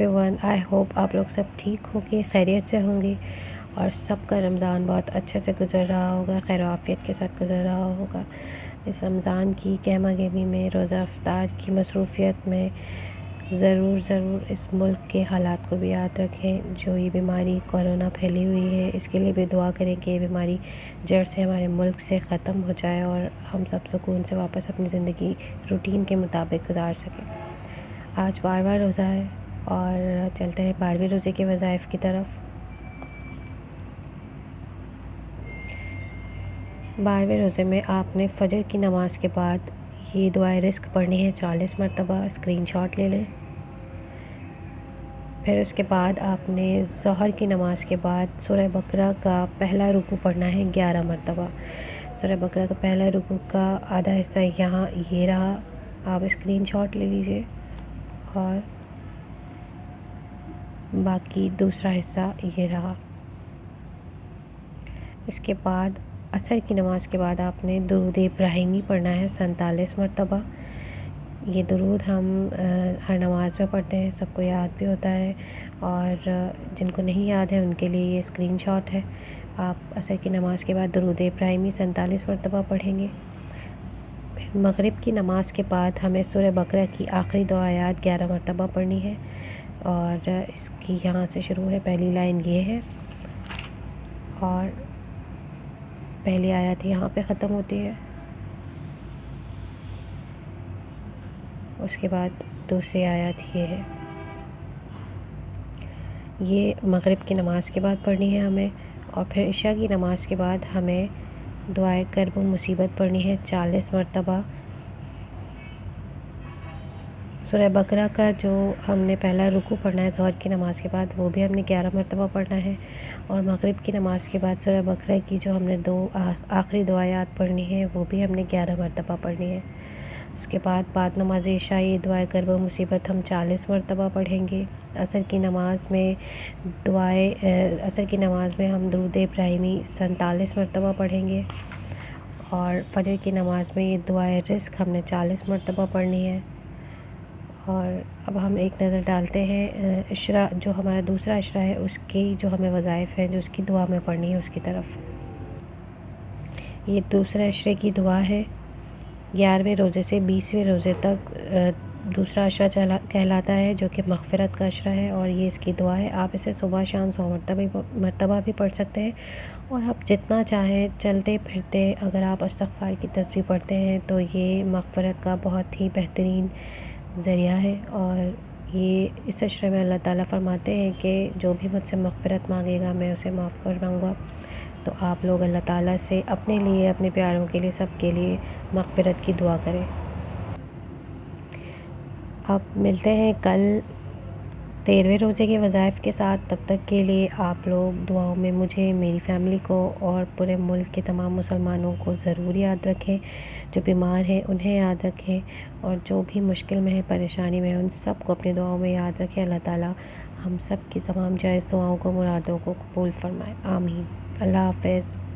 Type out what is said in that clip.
Everyone, I hope आप लोग सब ठीक होंगे, खैरियत से होंगे और सबका रमज़ान बहुत अच्छे से गुज़र रहा होगा, खैर आफियत के साथ गुज़र रहा होगा। इस रमज़ान की कहमा गहमी में, रोज़ा इफ्तार की मसरूफ़ियत में ज़रूर इस मुल्क के हालात को भी याद रखें। जो ये बीमारी कोरोना फैली हुई है, इसके लिए भी दुआ करें कि ये बीमारी जड़ से हमारे मुल्क से ख़त्म हो जाए और हम सब सुकून से वापस अपनी ज़िंदगी रूटीन के मुताबिक गुजार सकें। आज बारहवां रोज़ा है और चलते हैं 12वें रोज़े के वज़ाइफ की तरफ। 12वें रोज़े में आपने फ़जर की नमाज़ के बाद ये दुआए रिस्क पढ़नी है 40 मरतबा। स्क्रीनशॉट ले लें। फिर उसके बाद आपने ज़ोहर की नमाज़ के बाद सूरह बकरा का पहला रुकू पढ़ना है 11 मरतबा। सूरह बकरा का पहला रुकू का आधा हिस्सा यहाँ ये रहा, आप स्क्रीनशॉट ले लीजिए और बाकी दूसरा हिस्सा ये रहा। इसके बाद असर की नमाज़ के बाद आपने दुरूद इब्राहिमी पढ़ना है 47 मरतबा। ये दुरूद हम हर नमाज में पढ़ते हैं, सबको याद भी होता है और जिनको नहीं याद है उनके लिए ये स्क्रीनशॉट है। आप असर की नमाज़ के बाद दुरूद इब्राहिमी 47 मरतबा पढ़ेंगे। फिर मगरिब की नमाज़ के बाद हमें सूरह बकरा की आखिरी दो आयात 11 मरतबा पढ़नी है और इसकी यहाँ से शुरू है। पहली लाइन ये है और पहली आयत यहाँ पे ख़त्म होती है। उसके बाद दूसरी आयत ये है। ये मगरिब की नमाज़ के बाद पढ़नी है हमें और फिर इशा की नमाज़ के बाद हमें दुआए कर्ब व मुसीबत पढ़नी है 40 मरतबा। सूरह बकरा का जो हमने पहला रुकू पढ़ना है ज़ोहर की नमाज़ के बाद, वो भी हमने 11 मरतबा पढ़ना है और मगरिब की नमाज़ के बाद सूरह बकरा की जो हमने आखिरी दो आयत पढ़नी है, वो भी हमने 11 मरतबा पढ़नी है। उसके बाद नमाज इशा ये दुआए कर्ब व मुसीबत हम 40 मरतबा पढ़ेंगे। असर की नमाज़ में हम दुरूद इब्राहिमी 47 मरतबा पढ़ेंगे और फ़जर की नमाज़ में ये दुआए रिस्क हमने 40 मरतबा पढ़नी है। और अब हम एक नज़र डालते हैं इशरा, जो हमारा दूसरा इशरा है, उसकी जो हमें वज़ाइफ हैं जो उसकी दुआ में पढ़नी है उसकी तरफ। ये दूसरा इशरे की दुआ है। 11वें रोज़े से 20वें रोज़े तक दूसरा अशरा कहलाता है, जो कि मग़फ़िरत का अशरा है और ये इसकी दुआ है। आप इसे सुबह शाम 100 मरतबा भी पढ़ सकते हैं और आप जितना चाहें चलते फिरते अगर आप इस्तिग़फ़ार की तस्बीह पढ़ते हैं तो ये मग़फ़िरत का बहुत ही बेहतरीन ज़रिया है। और ये इस अशरे में अल्लाह ताला फरमाते हैं कि जो भी मुझसे मग़फ़िरत मांगेगा मैं उसे माफ़ कर दूँगा। तो आप लोग अल्लाह ताला से अपने लिए, अपने प्यारों के लिए, सब के लिए मग़फ़िरत की दुआ करें। अब मिलते हैं कल 13वें रोज़े के वज़ाइफ के साथ। तब तक के लिए आप लोग दुआओं में मुझे, मेरी फ़ैमिली को और पूरे मुल्क के तमाम मुसलमानों को ज़रूर याद रखें। जो बीमार हैं उन्हें याद रखें और जो भी मुश्किल में है, परेशानी में है, उन सब को अपनी दुआओं में याद रखें। अल्लाह ताला हम सब की तमाम जायज़ दुआओं को, मुरादों को कबूल फ़रमाए। आमीन। अल्लाह हाफ़िज़।